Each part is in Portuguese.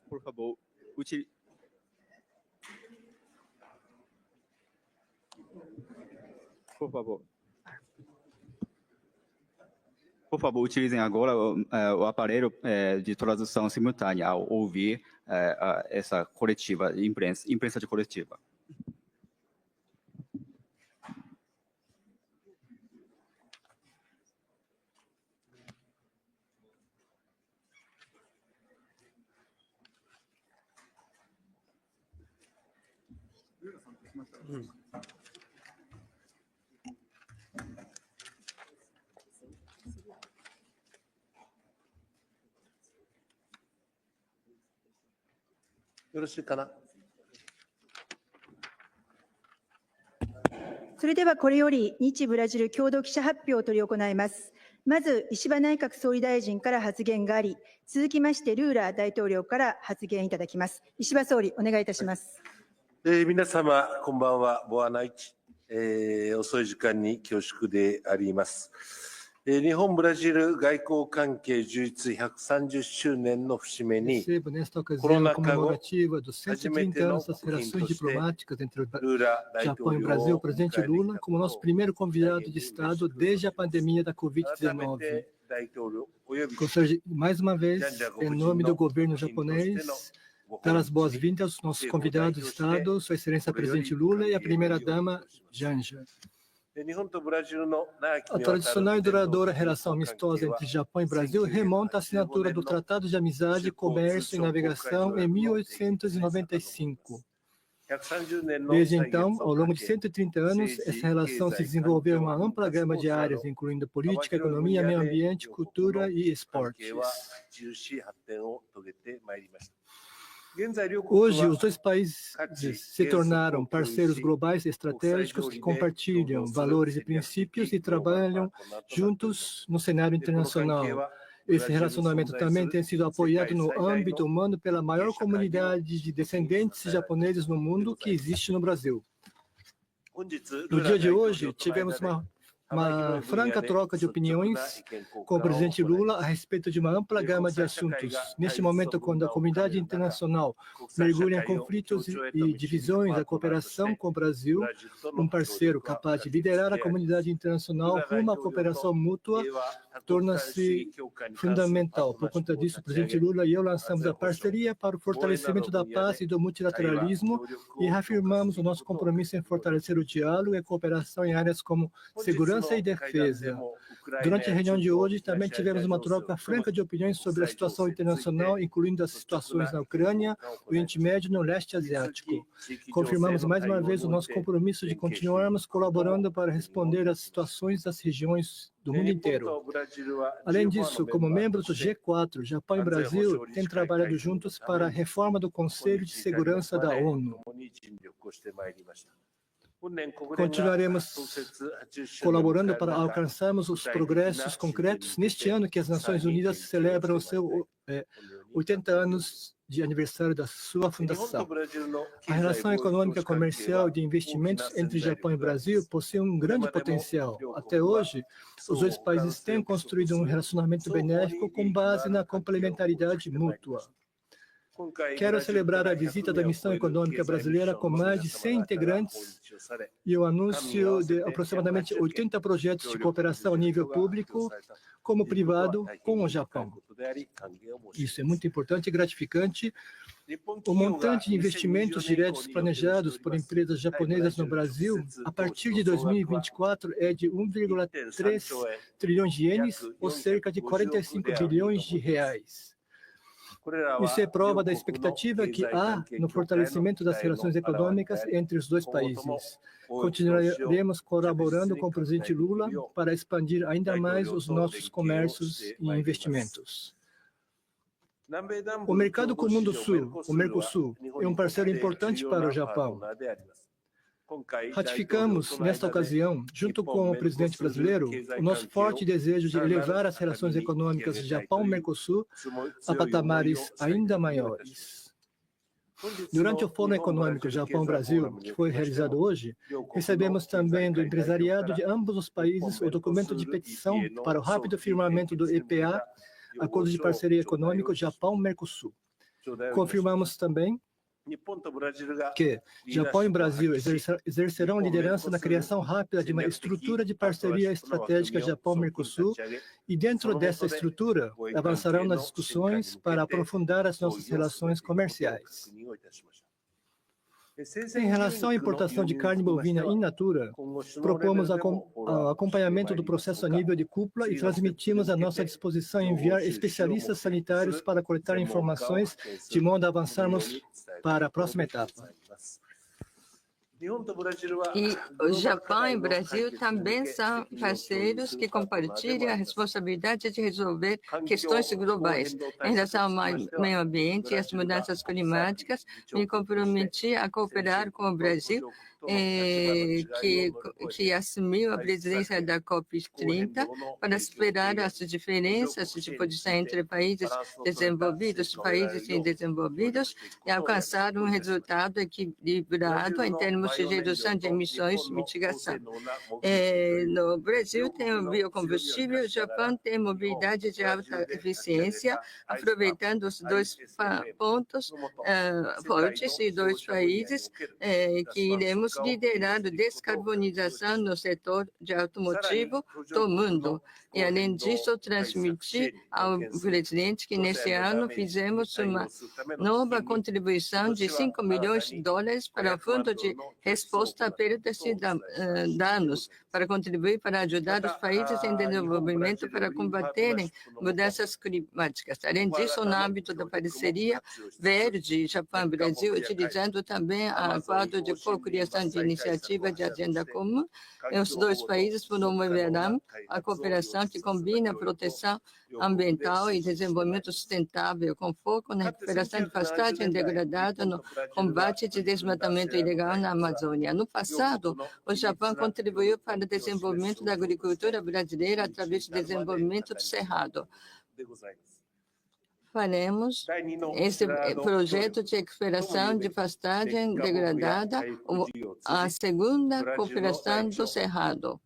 Por favor, utilize... Por favor, utilizem agora o aparelho de tradução simultânea ao ouvir essa coletiva, imprensa de coletiva. Yoroshiku kana? それではこれより日ブラジル共同記者発表を執り行います。まず石破内閣総理大臣から発言があり、続きましてルーラ大統領から発言いただきます。石破総理、お願いいたします。皆様こんばんは。ボアナイチ、遅い時間に恐縮であります。日本ブラジル外交関係樹立130周年の節目に、コロナ禍後初めての国賓としてルーラ大統領を迎えてきたことを大変嬉しく思います。大統領および Mais uma vez, em nome do governo japonês, dar as boas-vindas aos nossos convidados de Estado, Sua Excelência Presidente Lula e a Primeira-Dama Janja. A tradicional e duradoura relação amistosa entre Japão e Brasil remonta à assinatura do Tratado de Amizade, Comércio e Navegação em 1895. Desde então, ao longo de 130 anos, essa relação se desenvolveu em uma ampla gama de áreas, incluindo política, economia, meio ambiente, cultura e esportes. Hoje, os dois países se tornaram parceiros globais estratégicos que compartilham valores e princípios e trabalham juntos no cenário internacional. Esse relacionamento também tem sido apoiado no âmbito humano pela maior comunidade de descendentes japoneses no mundo que existe no Brasil. No dia de hoje, tivemos uma franca troca de opiniões com o presidente Lula a respeito de uma ampla gama de assuntos. Neste momento, quando a comunidade internacional mergulha em conflitos e divisões, a cooperação com o Brasil, um parceiro capaz de liderar a comunidade internacional rumo à cooperação mútua, torna-se fundamental. Por conta disso, o presidente Lula e eu lançamos a parceria para o fortalecimento da paz e do multilateralismo e reafirmamos o nosso compromisso em fortalecer o diálogo e a cooperação em áreas como segurança e defesa. Durante a reunião de hoje, também tivemos uma troca franca de opiniões sobre a situação internacional, incluindo as situações na Ucrânia, o Oriente Médio e no leste asiático. Confirmamos mais uma vez o nosso compromisso de continuarmos colaborando para responder às situações das regiões do mundo inteiro. Além disso, como membros do G4, Japão e Brasil têm trabalhado juntos para a reforma do Conselho de Segurança da ONU. Continuaremos colaborando para alcançarmos os progressos concretos neste ano que as Nações Unidas celebram o seu 80 anos de aniversário da sua fundação. A relação econômica, comercial e de investimentos entre Japão e Brasil possui um grande potencial. Até hoje, os dois países têm construído um relacionamento benéfico com base na complementaridade mútua. Quero celebrar a visita da Missão Econômica Brasileira com mais de 100 integrantes e o anúncio de aproximadamente 80 projetos de cooperação a nível público como privado com o Japão. Isso é muito importante e gratificante. O montante de investimentos diretos planejados por empresas japonesas no Brasil, a partir de 2024, é de 1,3 trilhões de ienes, ou cerca de 45 bilhões de reais. Isso é prova da expectativa que há no fortalecimento das relações econômicas entre os dois países. Continuaremos colaborando com o presidente Lula para expandir ainda mais os nossos comércios e investimentos. O Mercado Comum do Sul, o Mercosul, é um parceiro importante para o Japão. Ratificamos, nesta ocasião, junto com o presidente brasileiro, o nosso forte desejo de elevar as relações econômicas Japão-Mercosul a patamares ainda maiores. Durante o Fórum Econômico Japão-Brasil, que foi realizado hoje, recebemos também do empresariado de ambos os países o documento de petição para o rápido firmamento do EPA, Acordo de Parceria Econômico Japão-Mercosul. Confirmamos também que Japão e Brasil exercerão liderança na criação rápida de uma estrutura de parceria estratégica Japão-Mercosul e, dentro dessa estrutura, avançarão nas discussões para aprofundar as nossas relações comerciais. Em relação à importação de carne bovina in natura, propomos acompanhamento do processo a nível de cúpula e transmitimos à nossa disposição enviar especialistas sanitários para coletar informações de modo a avançarmos para a próxima etapa. E o Japão e o Brasil também são parceiros que compartilham a responsabilidade de resolver questões globais. Em relação ao meio ambiente e às mudanças climáticas, me comprometi a cooperar com o Brasil, que assumiu a presidência da COP30, para superar as diferenças de posição entre países desenvolvidos e países indesenvolvidos e alcançar um resultado equilibrado em termos de redução de emissões e mitigação. No Brasil tem o biocombustível, o Japão tem mobilidade de alta eficiência, aproveitando os dois pontos fortes e dois países que iremos liderar a descarbonização no setor de automotivo do mundo. E, além disso, transmiti ao presidente que, neste ano, fizemos uma nova contribuição de $5 milhões para o Fundo de Resposta a Perdas e Danos, para contribuir para ajudar os países em desenvolvimento para combaterem mudanças climáticas. Além disso, no âmbito da parceria verde Japão-Brasil, utilizando também o quadro de co-criação de iniciativa de agenda comum, os dois países promoverão a cooperação que combina proteção ambiental e desenvolvimento sustentável, com foco na recuperação de pastagem degradada, no combate de desmatamento ilegal na Amazônia. No passado, o Japão contribuiu para o desenvolvimento da agricultura brasileira através do desenvolvimento do cerrado. Faremos esse projeto de recuperação de pastagem degradada, a segunda cooperação do cerrado,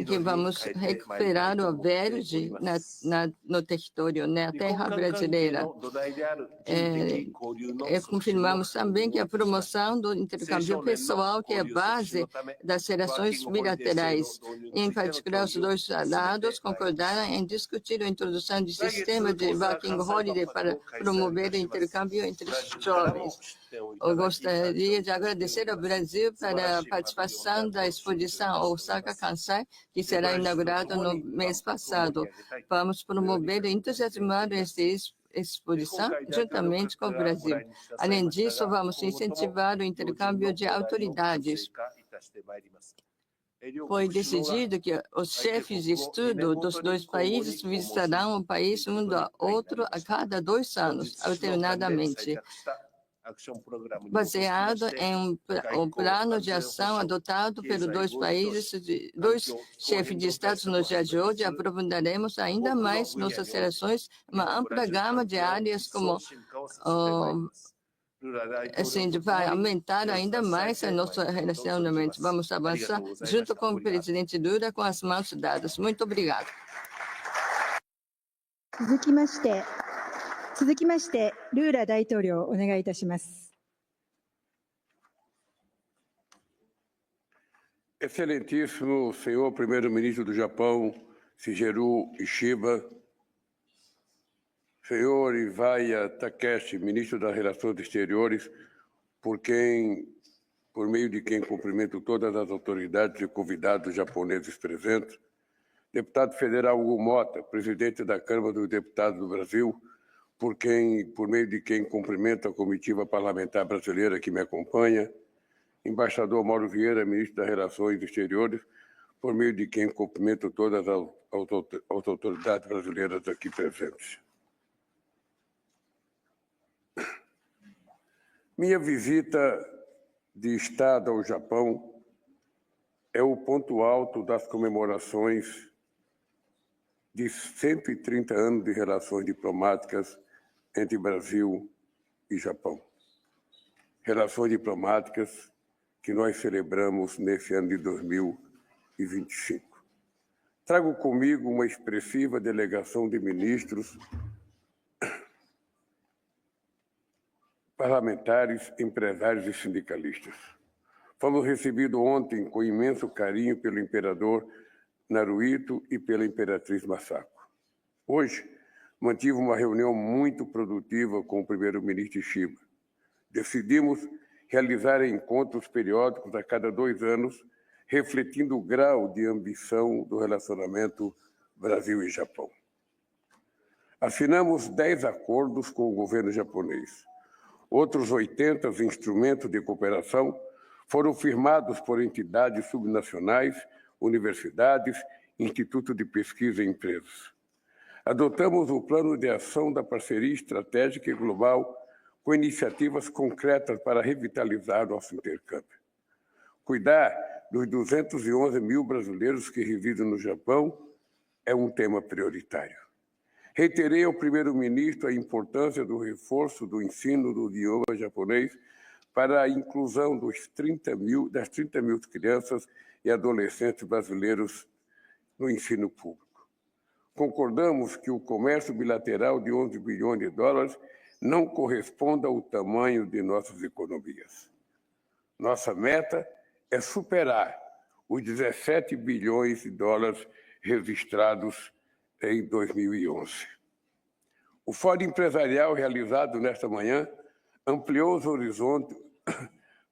que vamos recuperar o verde no território, na terra brasileira. Confirmamos também que a promoção do intercâmbio pessoal, que é a base das relações bilaterais, em particular, os dois lados concordaram em discutir a introdução de sistema de working holiday para promover o intercâmbio entre os jovens. Eu gostaria de agradecer ao Brasil pela participação da exposição Osaka Kansai, que será inaugurada no mês passado. Vamos promover e entusiasmar esta exposição juntamente com o Brasil. Além disso, vamos incentivar o intercâmbio de autoridades. Foi decidido que os chefes de estudo dos dois países visitarão o país um do outro a cada 2 anos, alternadamente, baseado em um plano de ação adotado pelos dois países, dois chefes de Estado nos dias de hoje. Aprofundaremos ainda mais nossas relações, uma ampla gama de áreas, como vai aumentar ainda mais o nosso relacionamento. Vamos avançar junto com o presidente Lula, com as mãos dadas. Muito obrigado. 続きまして、ルーラ大統領、お願いいたします。Excelentíssimo senhor primeiro-ministro do Japão, Shigeru Ishiba, senhor Iwaya Takeshi, ministro das Relações Exteriores, por meio de quem cumprimento todas as autoridades e convidados japoneses presentes, deputado federal Hugo Mota, presidente da Câmara dos Deputados do Brasil, por meio de quem cumprimento a comitiva parlamentar brasileira que me acompanha, embaixador Mauro Vieira, ministro das Relações Exteriores, por meio de quem cumprimento todas as autoridades brasileiras aqui presentes. Minha visita de Estado ao Japão é o ponto alto das comemorações de 130 anos de relações diplomáticas entre Brasil e Japão. Relações diplomáticas que nós celebramos nesse ano de 2025. Trago comigo uma expressiva delegação de ministros parlamentares, empresários e sindicalistas. Fomos recebidos ontem com imenso carinho pelo imperador Naruhito e pela imperatriz Masako. Hoje, mantive uma reunião muito produtiva com o primeiro-ministro Shiba. Decidimos realizar encontros periódicos a cada 2 anos, refletindo o grau de ambição do relacionamento Brasil e Japão. Assinamos 10 acordos com o governo japonês. Outros 80 instrumentos de cooperação foram firmados por entidades subnacionais, universidades, institutos de pesquisa e empresas. Adotamos o plano de ação da parceria estratégica e global com iniciativas concretas para revitalizar nosso intercâmbio. Cuidar dos 211 mil brasileiros que residem no Japão é um tema prioritário. Reiterei ao primeiro-ministro a importância do reforço do ensino do idioma japonês para a inclusão das 30 mil crianças e adolescentes brasileiros no ensino público. Concordamos que o comércio bilateral de 11 bilhões de dólares não corresponde ao tamanho de nossas economias. Nossa meta é superar os 17 bilhões de dólares registrados em 2011. O Fórum Empresarial realizado nesta manhã ampliou os horizontes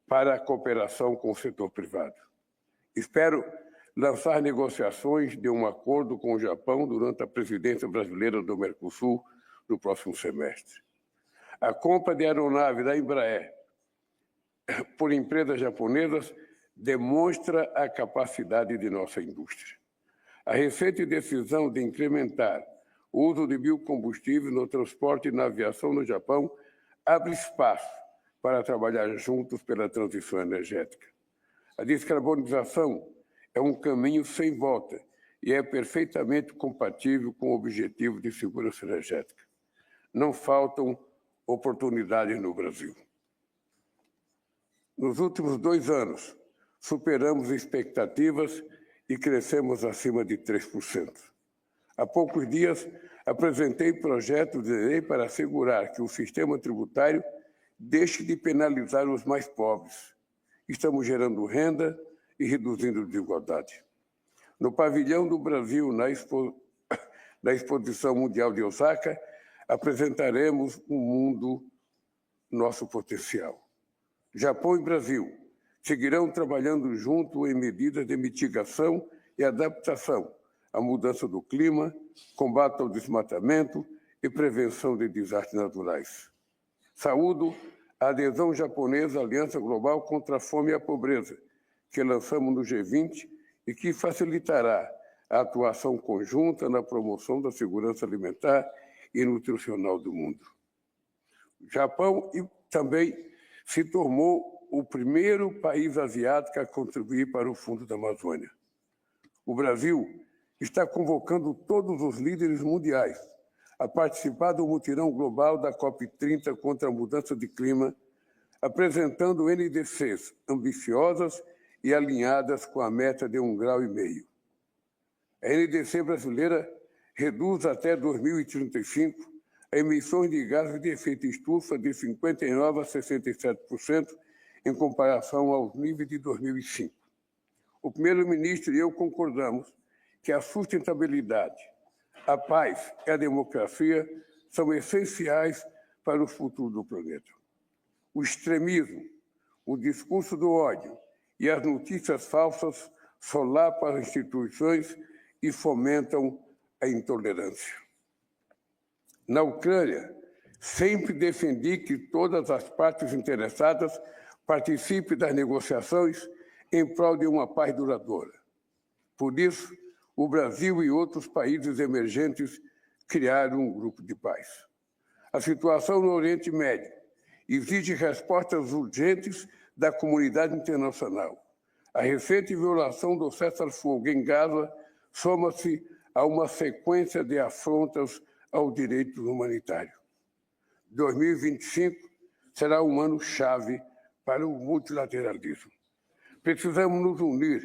para a cooperação com o setor privado. Espero lançar negociações de um acordo com o Japão durante a presidência brasileira do Mercosul no próximo semestre. A compra de aeronave da Embraer por empresas japonesas demonstra a capacidade de nossa indústria. A recente decisão de incrementar o uso de biocombustíveis no transporte e na aviação no Japão abre espaço para trabalhar juntos pela transição energética. A descarbonização é um caminho sem volta e é perfeitamente compatível com o objetivo de segurança energética. Não faltam oportunidades no Brasil. Nos últimos 2 anos, superamos expectativas e crescemos acima de 3%. Há poucos dias, apresentei projetos de lei para assegurar que o sistema tributário deixe de penalizar os mais pobres. Estamos gerando renda e reduzindo desigualdade. No pavilhão do Brasil, na Exposição Mundial de Osaka, apresentaremos um mundo nosso potencial. Japão e Brasil seguirão trabalhando junto em medidas de mitigação e adaptação à mudança do clima, combate ao desmatamento e prevenção de desastres naturais. Saúdo a adesão japonesa à Aliança Global contra a Fome e a Pobreza, que lançamos no G20 e que facilitará a atuação conjunta na promoção da segurança alimentar e nutricional do mundo. O Japão também se tornou o primeiro país asiático a contribuir para o Fundo da Amazônia. O Brasil está convocando todos os líderes mundiais a participar do mutirão global da COP30 contra a mudança de clima, apresentando NDCs ambiciosas e alinhadas com a meta de 1,5 graus. A NDC brasileira reduz até 2035 emissões de gases de efeito estufa de 59% a 67% em comparação aos níveis de 2005. O primeiro-ministro e eu concordamos que a sustentabilidade, a paz e a democracia são essenciais para o futuro do planeta. O extremismo, o discurso do ódio e as notícias falsas solapam as instituições e fomentam a intolerância. Na Ucrânia, sempre defendi que todas as partes interessadas participem das negociações em prol de uma paz duradoura. Por isso, o Brasil e outros países emergentes criaram um grupo de paz. A situação no Oriente Médio exige respostas urgentes da comunidade internacional. A recente violação do cessar-fogo em Gaza soma-se a uma sequência de afrontas ao direito humanitário. 2025 será um ano chave para o multilateralismo. Precisamos nos unir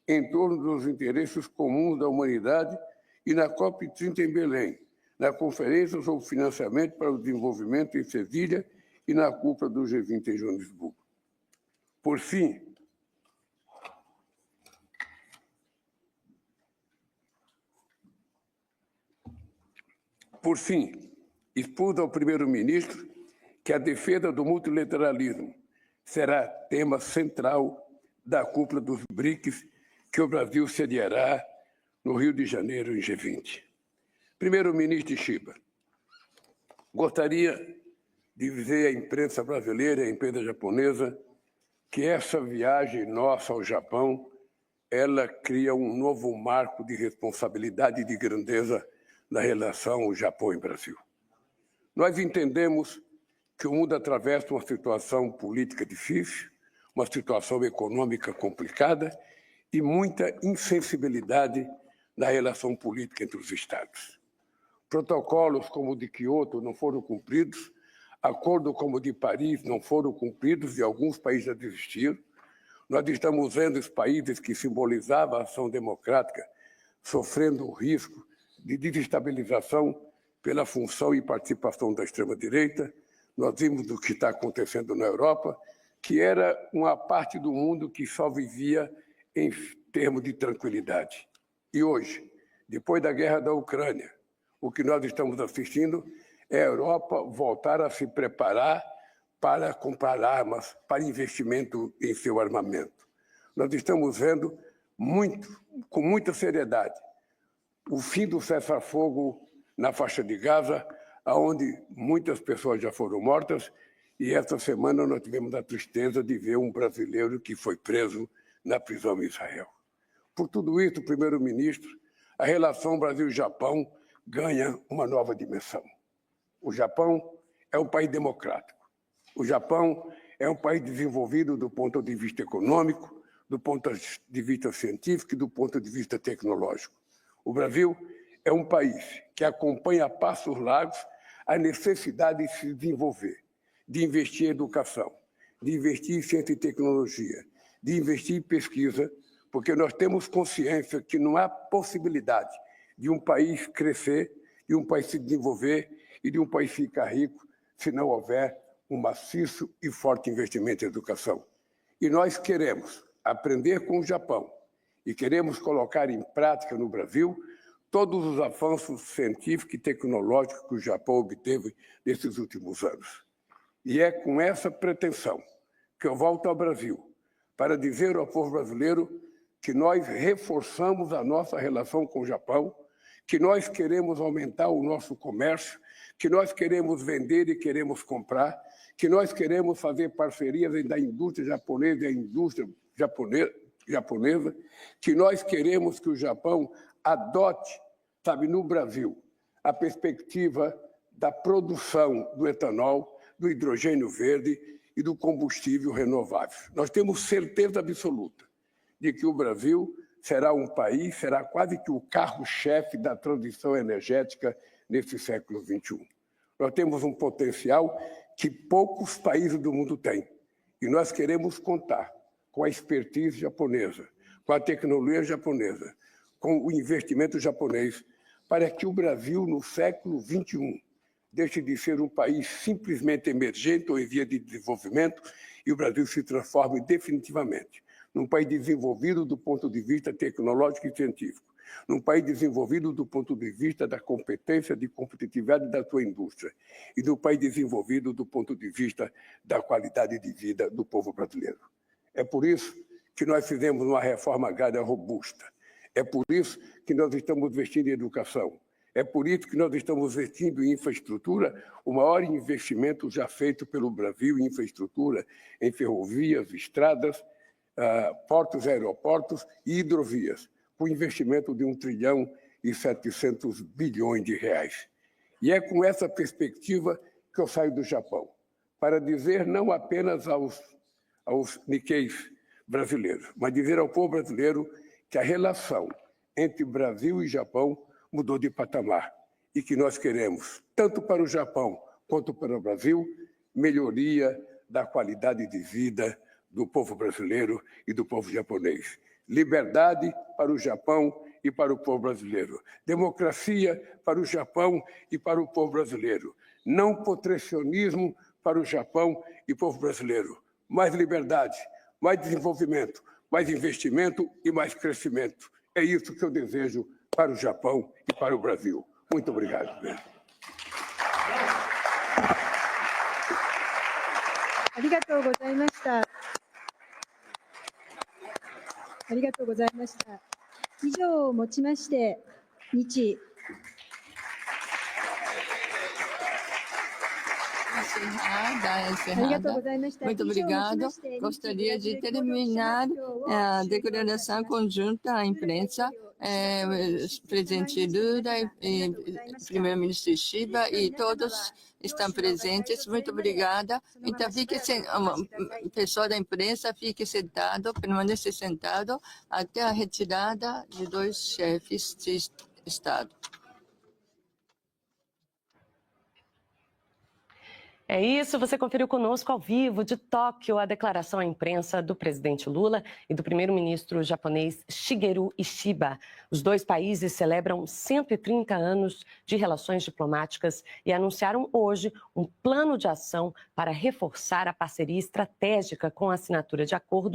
em torno dos interesses comuns da humanidade e na COP30 em Belém, na Conferência sobre Financiamento para o Desenvolvimento em Sevilha e na cúpula do G20 em Joanesburgo. Por fim, expus ao primeiro-ministro que a defesa do multilateralismo será tema central da cúpula dos BRICS, que o Brasil sediará no Rio de Janeiro, em G20. Primeiro-ministro Shiba, gostaria de dizer à imprensa brasileira e à imprensa japonesa que essa viagem nossa ao Japão, ela cria um novo marco de responsabilidade e de grandeza na relação Japão e Brasil. Nós entendemos que o mundo atravessa uma situação política difícil, uma situação econômica complicada e muita insensibilidade na relação política entre os Estados. Protocolos como o de Kyoto não foram cumpridos, acordos como o de Paris não foram cumpridos e alguns países já desistiram. Nós estamos vendo os países que simbolizavam a ação democrática sofrendo o risco de desestabilização pela função e participação da extrema-direita. Nós vimos o que está acontecendo na Europa, que era uma parte do mundo que só vivia em termos de tranquilidade. E hoje, depois da guerra da Ucrânia, o que nós estamos assistindo é a Europa voltar a se preparar para comprar armas, para investimento em seu armamento. Nós estamos vendo com muita seriedade o fim do cessar-fogo na faixa de Gaza, onde muitas pessoas já foram mortas, e esta semana nós tivemos a tristeza de ver um brasileiro que foi preso na prisão em Israel. Por tudo isso, primeiro-ministro, a relação Brasil-Japão ganha uma nova dimensão. O Japão é um país democrático. O Japão é um país desenvolvido do ponto de vista econômico, do ponto de vista científico e do ponto de vista tecnológico. O Brasil é um país que acompanha a passos largos a necessidade de se desenvolver, de investir em educação, de investir em ciência e tecnologia, de investir em pesquisa, porque nós temos consciência que não há possibilidade de um país crescer, de um país se desenvolver e de um país ficar rico se não houver um maciço e forte investimento em educação. E nós queremos aprender com o Japão e queremos colocar em prática no Brasil todos os avanços científicos e tecnológicos que o Japão obteve nesses últimos anos. E é com essa pretensão que eu volto ao Brasil para dizer ao povo brasileiro que nós reforçamos a nossa relação com o Japão, que nós queremos aumentar o nosso comércio, que nós queremos vender e queremos comprar, que nós queremos fazer parcerias da indústria japonesa e a indústria japonesa, que nós queremos que o Japão adote, no Brasil, a perspectiva da produção do etanol, do hidrogênio verde e do combustível renovável. Nós temos certeza absoluta de que o Brasil será um país, será quase que o carro-chefe da transição energética nesse século XXI. Nós temos um potencial que poucos países do mundo têm. E nós queremos contar com a expertise japonesa, com a tecnologia japonesa, com o investimento japonês, para que o Brasil, no século XXI, deixe de ser um país simplesmente emergente ou em via de desenvolvimento e o Brasil se transforme definitivamente num país desenvolvido do ponto de vista tecnológico e científico, num país desenvolvido do ponto de vista da competência, de competitividade da sua indústria e num país desenvolvido do ponto de vista da qualidade de vida do povo brasileiro. É por isso que nós fizemos uma reforma agrária robusta. É por isso que nós estamos investindo em educação. É por isso que nós estamos investindo em infraestrutura, o maior investimento já feito pelo Brasil em infraestrutura, em ferrovias, estradas, portos, aeroportos e hidrovias, com investimento de 1,7 trilhão de reais. E é com essa perspectiva que eu saio do Japão, para dizer não apenas aos Nikkeis brasileiros, mas dizer ao povo brasileiro que a relação entre Brasil e Japão mudou de patamar e que nós queremos, tanto para o Japão quanto para o Brasil, melhoria da qualidade de vida do povo brasileiro e do povo japonês. Liberdade para o Japão e para o povo brasileiro. Democracia para o Japão e para o povo brasileiro. Não protecionismo para o Japão e povo brasileiro. Mais liberdade, mais desenvolvimento, mais investimento e mais crescimento. É isso que eu desejo para o Japão e para o Brasil. Muito obrigado. ありがとうございました。ありがとうございました。以上をもちまして、日 Encerrada. Muito obrigado. Gostaria de terminar a declaração conjunta à imprensa. Presidente Lula e primeiro-ministro Shiba e todos estão presentes. Muito obrigada. Então, pessoal da imprensa, fique sentado, permaneça sentado até a retirada de 2 chefes de Estado. É isso, você conferiu conosco ao vivo de Tóquio a declaração à imprensa do presidente Lula e do primeiro-ministro japonês Shigeru Ishiba. Os 2 países celebram 130 anos de relações diplomáticas e anunciaram hoje um plano de ação para reforçar a parceria estratégica com a assinatura de acordos